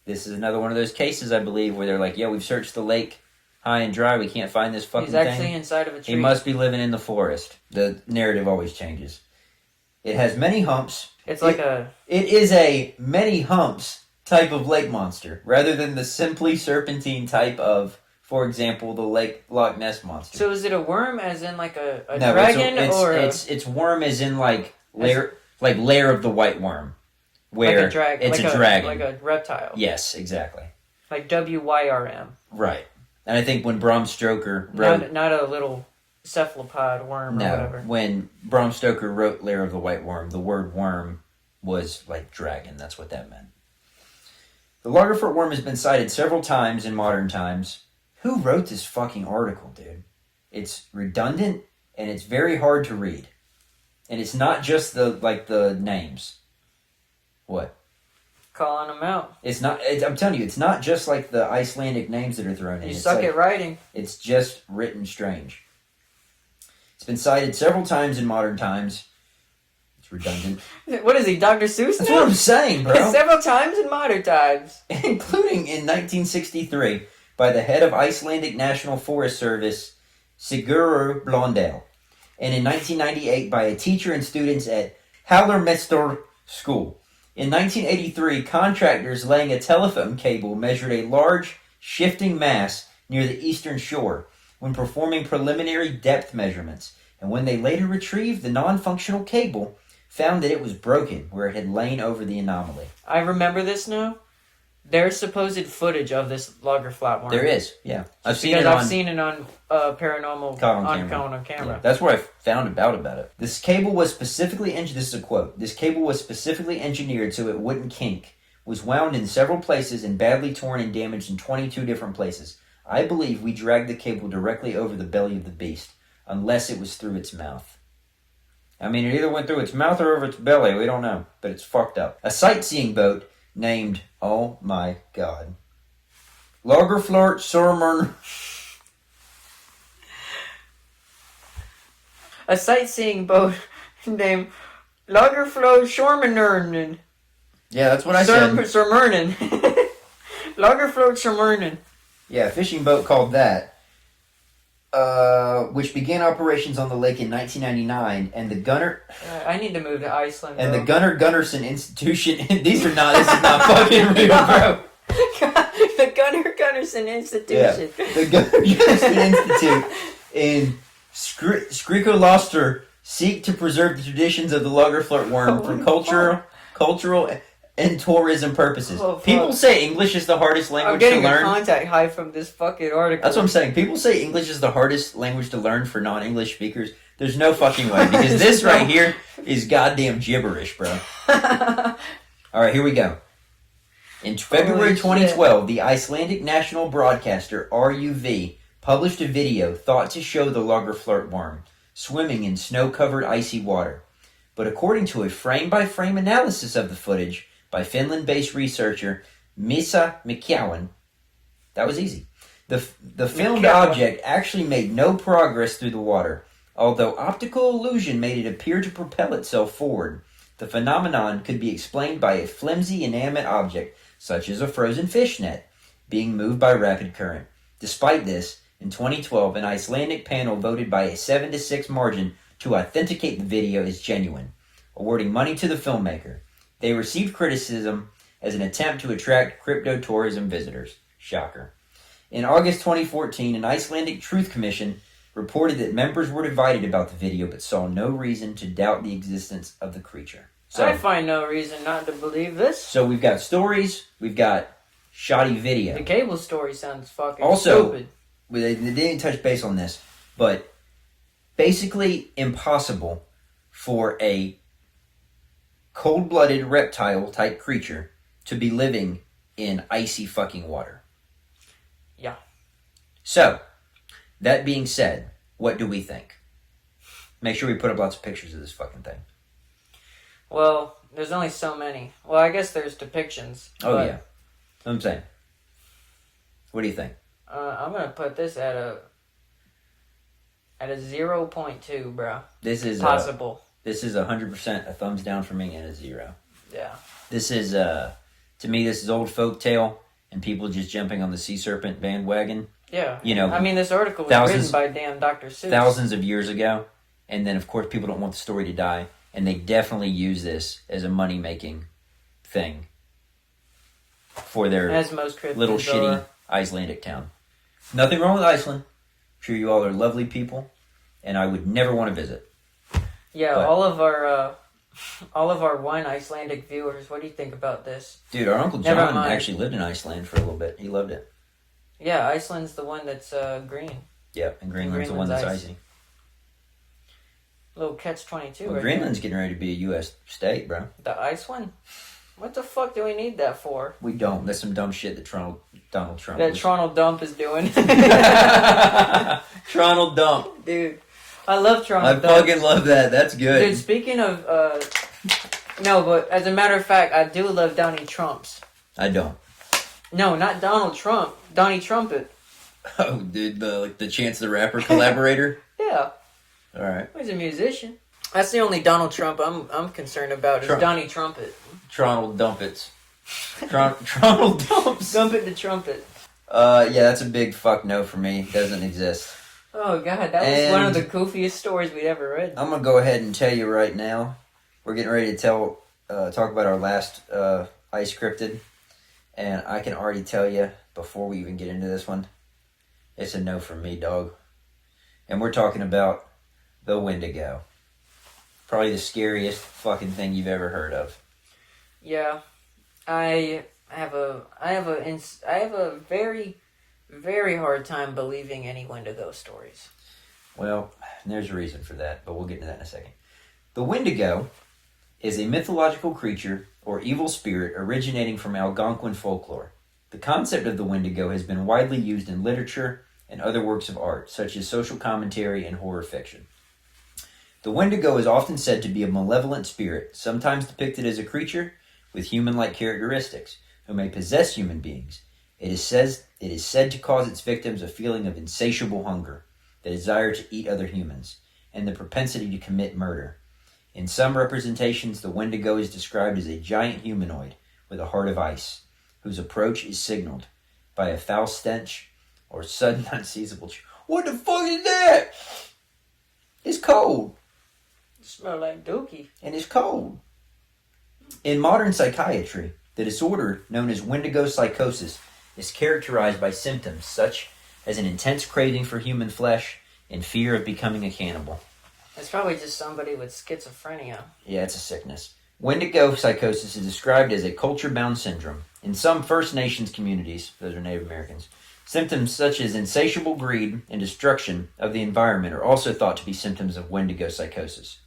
Speaker 1: This is another one of those cases, I believe, where they're like, yeah, we've searched the lake high and dry. We can't find this fucking thing.
Speaker 2: He's actually inside of a tree.
Speaker 1: He must be living in the forest. The narrative always changes. It has many humps.
Speaker 2: It's like a...
Speaker 1: It is a many humps type of lake monster, rather than the simply serpentine type of, for example, the Loch Ness Monster.
Speaker 2: So is it a worm as in like a
Speaker 1: No,
Speaker 2: dragon
Speaker 1: it's worm as in like lair of the white worm. Where
Speaker 2: like a
Speaker 1: it's a dragon.
Speaker 2: Like a reptile.
Speaker 1: Yes, exactly.
Speaker 2: Like WYRM.
Speaker 1: Right. And I think when Bram Stoker wrote...
Speaker 2: Not a little cephalopod worm or whatever.
Speaker 1: When Bram Stoker wrote Lair of the White Worm, the word worm was like dragon. That's what that meant. The Lagerfljot Wyrm has been cited several times in modern times. Who wrote this fucking article, dude? It's redundant, and it's very hard to read. And it's not just the names. What?
Speaker 2: Calling them out.
Speaker 1: It's not. I'm telling you, it's not just like the Icelandic names that are thrown in.
Speaker 2: You
Speaker 1: It's
Speaker 2: suck
Speaker 1: like,
Speaker 2: at writing.
Speaker 1: It's just written strange. It's been cited several times in modern times. It's redundant.
Speaker 2: What is he, Dr. Seuss?
Speaker 1: That's what I'm saying, bro.
Speaker 2: Several times in modern times.
Speaker 1: Including in 1963 by the head of Icelandic National Forest Service, Sigurður Blöndal, and in 1998 by a teacher and students at Hallarmestor School. In 1983, contractors laying a telephone cable measured a large, shifting mass near the eastern shore when performing preliminary depth measurements, and when they later retrieved the non-functional cable, found that it was broken where it had lain over the anomaly.
Speaker 2: I remember this now. There's supposed footage of this Lagerfljot Wyrm.
Speaker 1: There is, yeah. I've seen it
Speaker 2: on paranormal
Speaker 1: caught
Speaker 2: on camera.
Speaker 1: Yeah, that's where I found about it. This cable was specifically this is a quote. This cable was specifically engineered so it wouldn't kink. Was wound in several places and badly torn and damaged in 22 different places. I believe we dragged the cable directly over the belly of the beast, unless it was through its mouth. I mean, it either went through its mouth or over its belly. We don't know, but it's fucked up. A sightseeing boat named, oh my god, Lagerfljot Wyrm.
Speaker 2: A sightseeing boat named Lagerfljot Wyrm.
Speaker 1: Yeah, that's what I said.
Speaker 2: Wyrm. Lagerfljot Wyrm.
Speaker 1: Yeah, a fishing boat called that, which began operations on the lake in 1999, and the Gunnar...
Speaker 2: I need to move to Iceland,
Speaker 1: and
Speaker 2: bro.
Speaker 1: the Gunnar Gunnarsson Institution... this is not fucking real, bro.
Speaker 2: The Gunnar Gunnarsson Institution.
Speaker 1: Yeah, the Gunnar Gunnarsson Institute in Skrikoloster seek to preserve the traditions of the Lagerfljot Wyrm from cultural and tourism purposes.
Speaker 2: Oh, fuck.
Speaker 1: People say English is the hardest
Speaker 2: I'm
Speaker 1: language
Speaker 2: getting
Speaker 1: to learn.
Speaker 2: a contact high from this fucking article.
Speaker 1: That's what I'm saying. People say English is the hardest language to learn for non-English speakers. There's no fucking way, because this right here is goddamn gibberish, bro. All right, here we go. In February 2012, the Icelandic national broadcaster RUV published a video thought to show the Lagerfljot Wyrm swimming in snow-covered icy water. But according to a frame-by-frame analysis of the footage by Finland-based researcher Misa McCowan, that was easy. The filmed object actually made no progress through the water, although optical illusion made it appear to propel itself forward. The phenomenon could be explained by a flimsy inanimate object, such as a frozen fish net, being moved by rapid current. Despite this, in 2012, an Icelandic panel voted by a 7-6 margin to authenticate the video as genuine, awarding money to the filmmaker. They received criticism as an attempt to attract crypto-tourism visitors. Shocker. In August 2014, an Icelandic Truth Commission reported that members were divided about the video but saw no reason to doubt the existence of the creature. So,
Speaker 2: I find no reason not to believe this.
Speaker 1: So we've got stories, we've got shoddy video.
Speaker 2: The cable story sounds fucking
Speaker 1: Also,
Speaker 2: stupid.
Speaker 1: They didn't touch base on this, but basically impossible for a cold-blooded reptile-type creature to be living in icy fucking water.
Speaker 2: Yeah.
Speaker 1: So, that being said, what do we think? Make sure we put up lots of pictures of this fucking thing.
Speaker 2: Well, there's only so many. Well, I guess there's depictions.
Speaker 1: Oh, yeah. That's what I'm saying. What do you think?
Speaker 2: I'm going to put this at a 0.2, bro.
Speaker 1: This is
Speaker 2: possible.
Speaker 1: This is 100% a thumbs down for me and a 0.
Speaker 2: Yeah.
Speaker 1: This is, to me, this is old folk tale and people just jumping on the sea serpent bandwagon.
Speaker 2: Yeah.
Speaker 1: You know,
Speaker 2: I mean, this article was written by damn Dr. Seuss.
Speaker 1: Thousands of years ago. And then, of course, people don't want the story to die. And they definitely use this as a money-making thing for their
Speaker 2: as most
Speaker 1: little shitty Icelandic town. Nothing wrong with Iceland. I'm sure you all are lovely people. And I would never want to visit.
Speaker 2: Yeah, but all of our one Icelandic viewers, what do you think about this?
Speaker 1: Dude, our Uncle John actually lived in Iceland for a little bit. He loved it.
Speaker 2: Yeah, Iceland's the one that's green.
Speaker 1: Yep, and Greenland's the one that's icy.
Speaker 2: Little catch-22
Speaker 1: well,
Speaker 2: right
Speaker 1: Greenland's
Speaker 2: there.
Speaker 1: getting ready to be a U.S. state, bro.
Speaker 2: The ice one? What the fuck do we need that for?
Speaker 1: We don't. That's some dumb shit that Donald Trump
Speaker 2: that Toronto Dump is doing.
Speaker 1: Toronto Dump.
Speaker 2: Dude, I love Toronto Dump.
Speaker 1: I fucking love that. That's good.
Speaker 2: Dude, speaking of... no, but as a matter of fact, I do love Donnie Trumps.
Speaker 1: I don't.
Speaker 2: No, not Donald Trump. Donnie Trumpet.
Speaker 1: Oh, dude, the Chance the Rapper collaborator?
Speaker 2: Yeah.
Speaker 1: All right.
Speaker 2: He's a musician. That's the only Donald Trump I'm concerned about is Donnie Trumpet.
Speaker 1: Toronto Dumpets. Toronto Dumps.
Speaker 2: Dump it to Trumpet.
Speaker 1: Yeah, that's a big fuck no for me. It doesn't exist.
Speaker 2: Oh, God, that was one of the goofiest stories we'd ever read.
Speaker 1: I'm going to go ahead and tell you right now. We're getting ready to talk about our last ice cryptid. And I can already tell you, before we even get into this one, it's a no from me, dog. And we're talking about the Wendigo. Probably the scariest fucking thing you've ever heard of.
Speaker 2: Yeah. I have a very, very hard time believing any Wendigo stories.
Speaker 1: Well, there's a reason for that, but we'll get into that in a second. The Wendigo is a mythological creature or evil spirit originating from Algonquin folklore. The concept of the Wendigo has been widely used in literature and other works of art, such as social commentary and horror fiction. The Wendigo is often said to be a malevolent spirit, sometimes depicted as a creature with human-like characteristics, who may possess human beings. It is It is said to cause its victims a feeling of insatiable hunger, the desire to eat other humans, and the propensity to commit murder. In some representations, the Wendigo is described as a giant humanoid with a heart of ice, whose approach is signaled by a foul stench or sudden unseizable... What the fuck is that? It's cold.
Speaker 2: You smell like dookie.
Speaker 1: And it's cold. In modern psychiatry, the disorder known as Wendigo psychosis is characterized by symptoms such as an intense craving for human flesh and fear of becoming a cannibal.
Speaker 2: It's probably just somebody with schizophrenia.
Speaker 1: Yeah, it's a sickness. Wendigo psychosis is described as a culture-bound syndrome. In some First Nations communities, those are Native Americans, symptoms such as insatiable greed and destruction of the environment are also thought to be symptoms of Wendigo psychosis.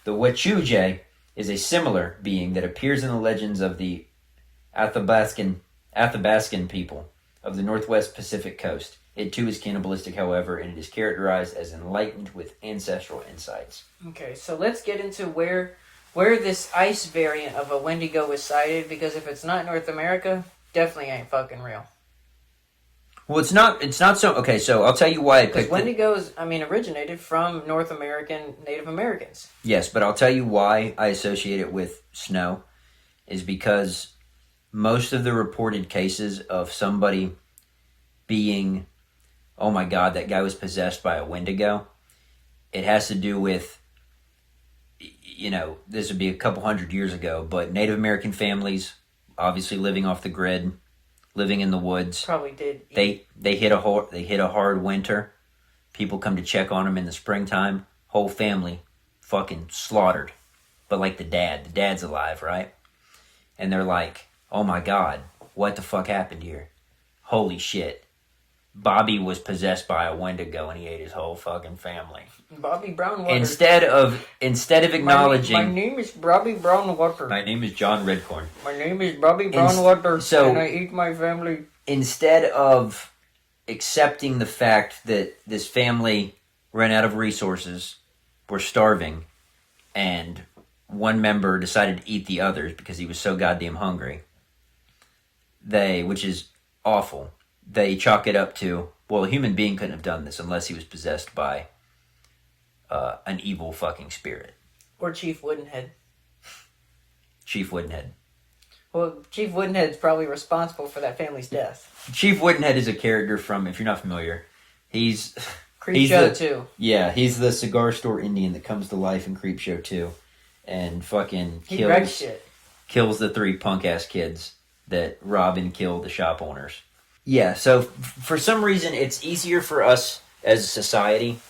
Speaker 1: The Wechuje is a similar being that appears in the legends of the Athabascan people of the Northwest Pacific coast. It too is cannibalistic, however, and it is characterized as enlightened with ancestral insights.
Speaker 2: Okay, so let's get into where this ice variant of a Wendigo is sighted, because if it's not North America, definitely ain't fucking real.
Speaker 1: Well, it's not so... Okay, so I'll tell you why I picked
Speaker 2: because Wendigos, originated from North American Native Americans.
Speaker 1: Yes, but I'll tell you why I associate it with snow is because most of the reported cases of somebody being, oh my God, that guy was possessed by a Wendigo, it has to do with, this would be a couple hundred years ago, but Native American families, obviously living off the grid, living in the woods.
Speaker 2: Probably did.
Speaker 1: They hit a hard winter. People come to check on them in the springtime. Whole family fucking slaughtered. But like the dad's alive, right? And they're like, oh my God, what the fuck happened here? Holy shit. Bobby was possessed by a Wendigo and he ate his whole fucking family.
Speaker 2: Bobby Brownwater.
Speaker 1: Instead of acknowledging...
Speaker 2: My name is Bobby Brownwater.
Speaker 1: My name is John Redcorn.
Speaker 2: My name is Bobby Brownwater, and I eat my family.
Speaker 1: Instead of accepting the fact that this family ran out of resources, were starving, and one member decided to eat the others because he was so goddamn hungry, which is awful, they chalk it up to, well, a human being couldn't have done this unless he was possessed by an evil fucking spirit.
Speaker 2: Or Chief Woodenhead.
Speaker 1: Chief Woodenhead.
Speaker 2: Well, Chief Woodenhead's probably responsible for that family's death.
Speaker 1: Chief Woodenhead is a character from, if you're not familiar, he's
Speaker 2: Creepshow 2.
Speaker 1: Yeah, he's the cigar store Indian that comes to life in Creepshow 2 and fucking kills the 3 punk-ass kids that rob and kill the shop owners. Yeah, so for some reason it's easier for us as a society,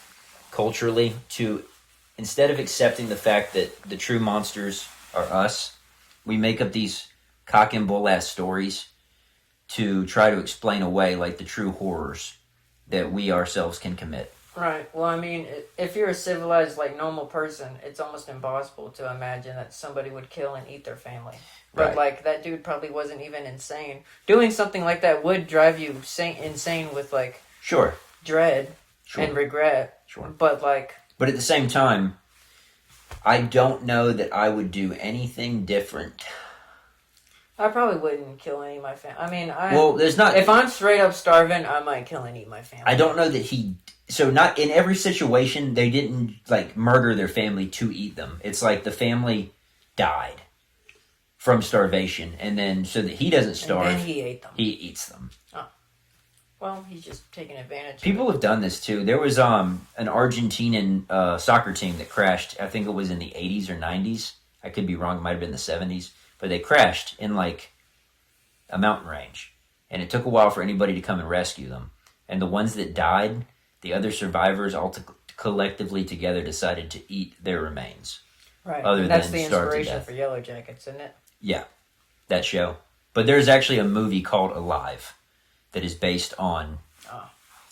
Speaker 1: culturally, to, instead of accepting the fact that the true monsters are us, we make up these cock and bull ass stories to try to explain away like the true horrors that we ourselves can commit.
Speaker 2: Right. Well, if you're a civilized, normal person, it's almost impossible to imagine that somebody would kill and eat their family. But,
Speaker 1: right.
Speaker 2: That dude probably wasn't even insane. Doing something like that would drive you insane with,
Speaker 1: Sure.
Speaker 2: dread
Speaker 1: Sure.
Speaker 2: and regret.
Speaker 1: Sure.
Speaker 2: But,
Speaker 1: But at the same time, I don't know that I would do anything different.
Speaker 2: I probably wouldn't kill any of my family.
Speaker 1: If
Speaker 2: I'm straight up starving, I might kill and eat my family.
Speaker 1: I don't know that so not in every situation, they didn't, murder their family to eat them. It's like the family died from starvation, and then, so that he doesn't starve,
Speaker 2: and then he ate them.
Speaker 1: He eats them.
Speaker 2: Oh. Well, he's just taking advantage.
Speaker 1: People have done this, too. There was, an Argentinian, soccer team that crashed, I think it was in the 80s or 90s. I could be wrong, it might have been the 70s. But they crashed in, a mountain range. And it took a while for anybody to come and rescue them. And the ones that died, the other survivors all collectively together decided to eat their remains.
Speaker 2: Right.
Speaker 1: That's
Speaker 2: the inspiration for Yellow Jackets, isn't it?
Speaker 1: Yeah, that show. But there's actually a movie called Alive that is based on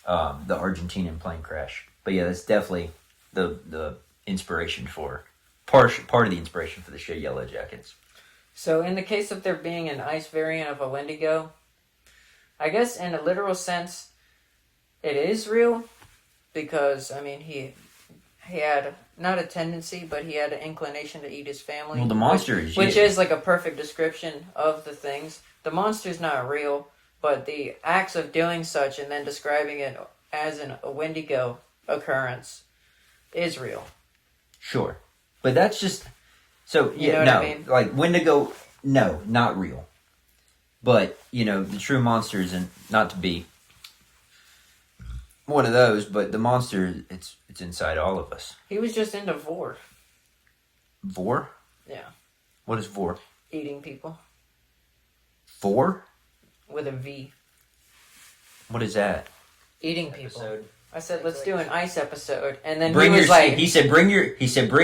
Speaker 1: the Argentinian plane crash. But yeah, that's definitely the inspiration for, part of the inspiration for the show Yellow Jackets.
Speaker 2: So in the case of there being an ice variant of a Wendigo, I guess in a literal sense, it is real, because, he had, not a tendency, but he had an inclination to eat his family.
Speaker 1: Well, the monster
Speaker 2: which is a perfect description of the things. The monster's not real, but the acts of doing such and then describing it as a Wendigo occurrence is real.
Speaker 1: Sure. But that's just... So,
Speaker 2: You know
Speaker 1: yeah,
Speaker 2: what
Speaker 1: no.
Speaker 2: I mean?
Speaker 1: Like, Wendigo, no, not real. But, the true monsters, and not to be one of those, but the monster, it's inside all of us.
Speaker 2: He was just into vor.
Speaker 1: Vor?
Speaker 2: Yeah.
Speaker 1: What is vor?
Speaker 2: Eating people.
Speaker 1: Vor?
Speaker 2: With a V.
Speaker 1: What is that?
Speaker 2: Eating people.
Speaker 1: Episode.
Speaker 2: I said, let's do an ice episode. And then
Speaker 1: Bring
Speaker 2: he was
Speaker 1: your
Speaker 2: like...
Speaker 1: He said, bring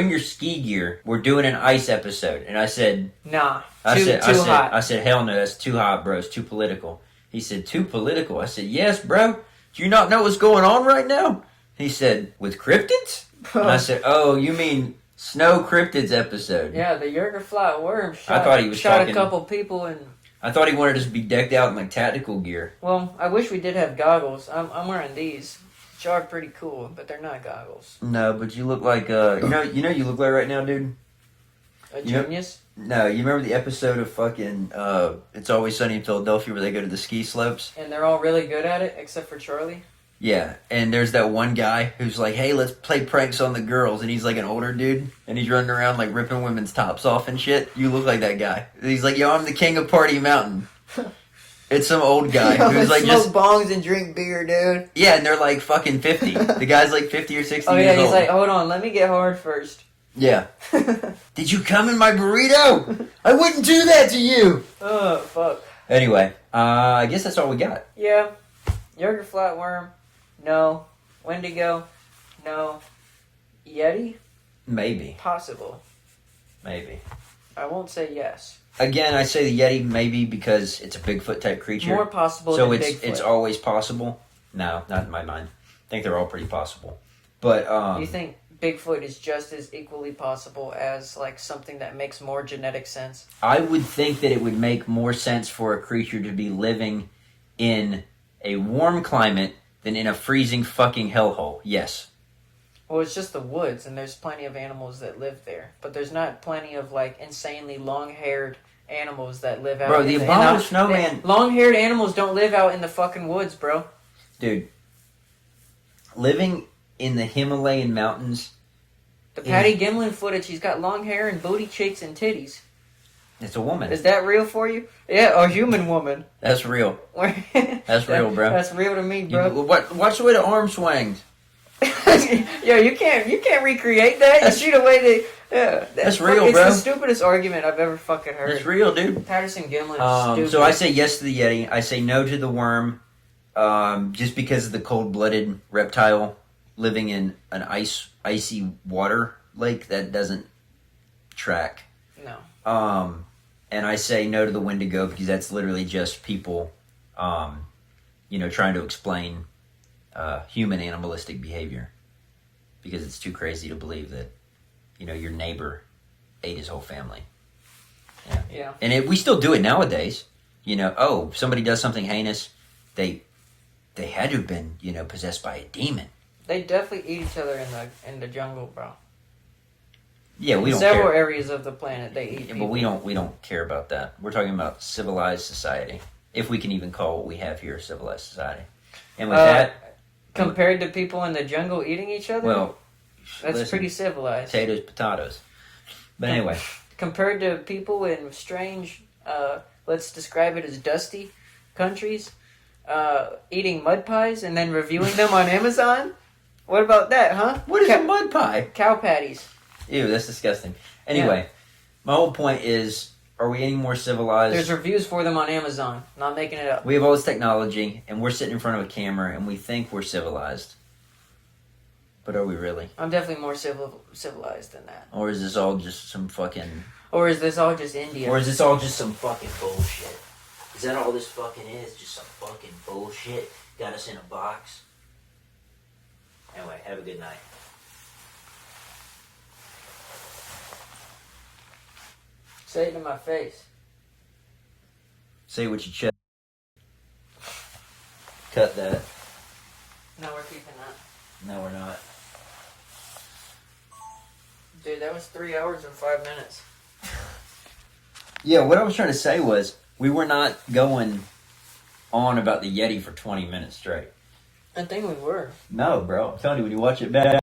Speaker 1: your ski gear. We're doing an ice episode. And I said...
Speaker 2: Nah.
Speaker 1: I
Speaker 2: Too hot.
Speaker 1: I said, hell no, that's too hot, bro. It's too political. He said, too political? I said, yes, bro. Do you not know what's going on right now? He said, with cryptids? And I said, oh, you mean Snow Cryptids episode.
Speaker 2: Yeah, the Lagerfljot Wyrm shot,
Speaker 1: I thought he was
Speaker 2: shot
Speaker 1: talking,
Speaker 2: a couple people and...
Speaker 1: I thought he wanted us to be decked out in like tactical gear.
Speaker 2: Well, I wish we did have goggles. I'm wearing these. Which are pretty cool, but they're not goggles.
Speaker 1: No, but you look like you look like right now, dude.
Speaker 2: A genius?
Speaker 1: No, you remember the episode of fucking It's Always Sunny in Philadelphia where they go to the ski slopes?
Speaker 2: And they're all really good at it, except for Charlie.
Speaker 1: Yeah, and there's that one guy who's like, hey, let's play pranks on the girls, and he's like an older dude, and he's running around like ripping women's tops off and shit. You look like that guy. He's like, yo, I'm the king of Party Mountain. It's some old guy who's like
Speaker 2: smoke
Speaker 1: just...
Speaker 2: bongs and drink beer, dude.
Speaker 1: Yeah, and they're like fucking 50. The guy's like 50 or 60
Speaker 2: Oh
Speaker 1: years
Speaker 2: yeah, he's
Speaker 1: old.
Speaker 2: like, hold on, let me get hard first.
Speaker 1: Yeah. Did you come in my burrito? I wouldn't do that to you.
Speaker 2: Oh, fuck.
Speaker 1: Anyway, I guess that's all we got.
Speaker 2: Yeah. Lagerfljot Wyrm, no. Wendigo, no. Yeti,
Speaker 1: Maybe.
Speaker 2: possible.
Speaker 1: Maybe.
Speaker 2: I won't say yes.
Speaker 1: Again, I say the Yeti maybe because it's a Bigfoot type creature.
Speaker 2: More possible
Speaker 1: so
Speaker 2: than
Speaker 1: it's
Speaker 2: Bigfoot.
Speaker 1: it's always possible. No, not in my mind. I think they're all pretty possible. But
Speaker 2: You think Bigfoot is just as equally possible as like something that makes more genetic sense?
Speaker 1: I would think that it would make more sense for a creature to be living in a warm climate than in a freezing fucking hellhole. Yes.
Speaker 2: Well, it's just the woods, and there's plenty of animals that live there. But there's not plenty of, like, insanely long-haired animals that live out...
Speaker 1: Bro, the abominable snowman...
Speaker 2: Long-haired animals don't live out in the fucking woods, bro.
Speaker 1: Dude. Living in the Himalayan mountains...
Speaker 2: The Patty Gimlin footage, he's got long hair and booty cheeks and titties.
Speaker 1: It's a woman.
Speaker 2: Is that real for you? Yeah, a human woman.
Speaker 1: That's real. That's real, bro.
Speaker 2: That's real to me, bro.
Speaker 1: Watch the way the arm swings.
Speaker 2: Yo, you can't recreate that. You see the way they... Yeah,
Speaker 1: that's real,
Speaker 2: it's
Speaker 1: bro.
Speaker 2: It's the stupidest argument I've ever fucking heard.
Speaker 1: It's real, dude.
Speaker 2: Patterson Gimlin is stupid.
Speaker 1: So I say yes to the Yeti. I say no to the worm. Just because of the cold-blooded reptile living in an icy water lake, that doesn't track.
Speaker 2: No.
Speaker 1: And I say no to the Wendigo because that's literally just people, trying to explain human animalistic behavior. Because it's too crazy to believe that, your neighbor ate his whole family.
Speaker 2: Yeah.
Speaker 1: And we still do it nowadays. Somebody does something heinous, they had to have been, possessed by a demon.
Speaker 2: They definitely eat each other in the jungle, bro.
Speaker 1: Yeah, we
Speaker 2: in
Speaker 1: don't
Speaker 2: several
Speaker 1: care.
Speaker 2: areas of the planet they eat people.
Speaker 1: But we don't care about that. We're talking about civilized society, if we can even call what we have here civilized society. And with that,
Speaker 2: compared to people in the jungle eating each other,
Speaker 1: well,
Speaker 2: that's pretty civilized.
Speaker 1: Potatoes. But anyway,
Speaker 2: compared to people in strange, let's describe it as dusty countries, eating mud pies and then reviewing them on Amazon. What about that, huh?
Speaker 1: What is a mud pie?
Speaker 2: Cow patties.
Speaker 1: Ew, that's disgusting. Anyway, My whole point is, are we any more civilized?
Speaker 2: There's reviews for them on Amazon. Not making it up.
Speaker 1: We have all this technology, and we're sitting in front of a camera, and we think we're civilized. But are we really?
Speaker 2: I'm definitely more civilized than that.
Speaker 1: Or is this all just some fucking...
Speaker 2: Or is this all just India?
Speaker 1: Or is this all just some fucking bullshit? Is that all this fucking is? Just some fucking bullshit? Got us in a box? Anyway, have a good night.
Speaker 2: Say it to my face.
Speaker 1: Say what you chest. Cut that.
Speaker 2: No, we're keeping that.
Speaker 1: No, we're not.
Speaker 2: Dude, that was 3 hours and 5 minutes.
Speaker 1: Yeah, what I was trying to say was, we were not going on about the Yeti for 20 minutes straight.
Speaker 2: I think we were.
Speaker 1: No, bro. I'm telling you, when you watch it back.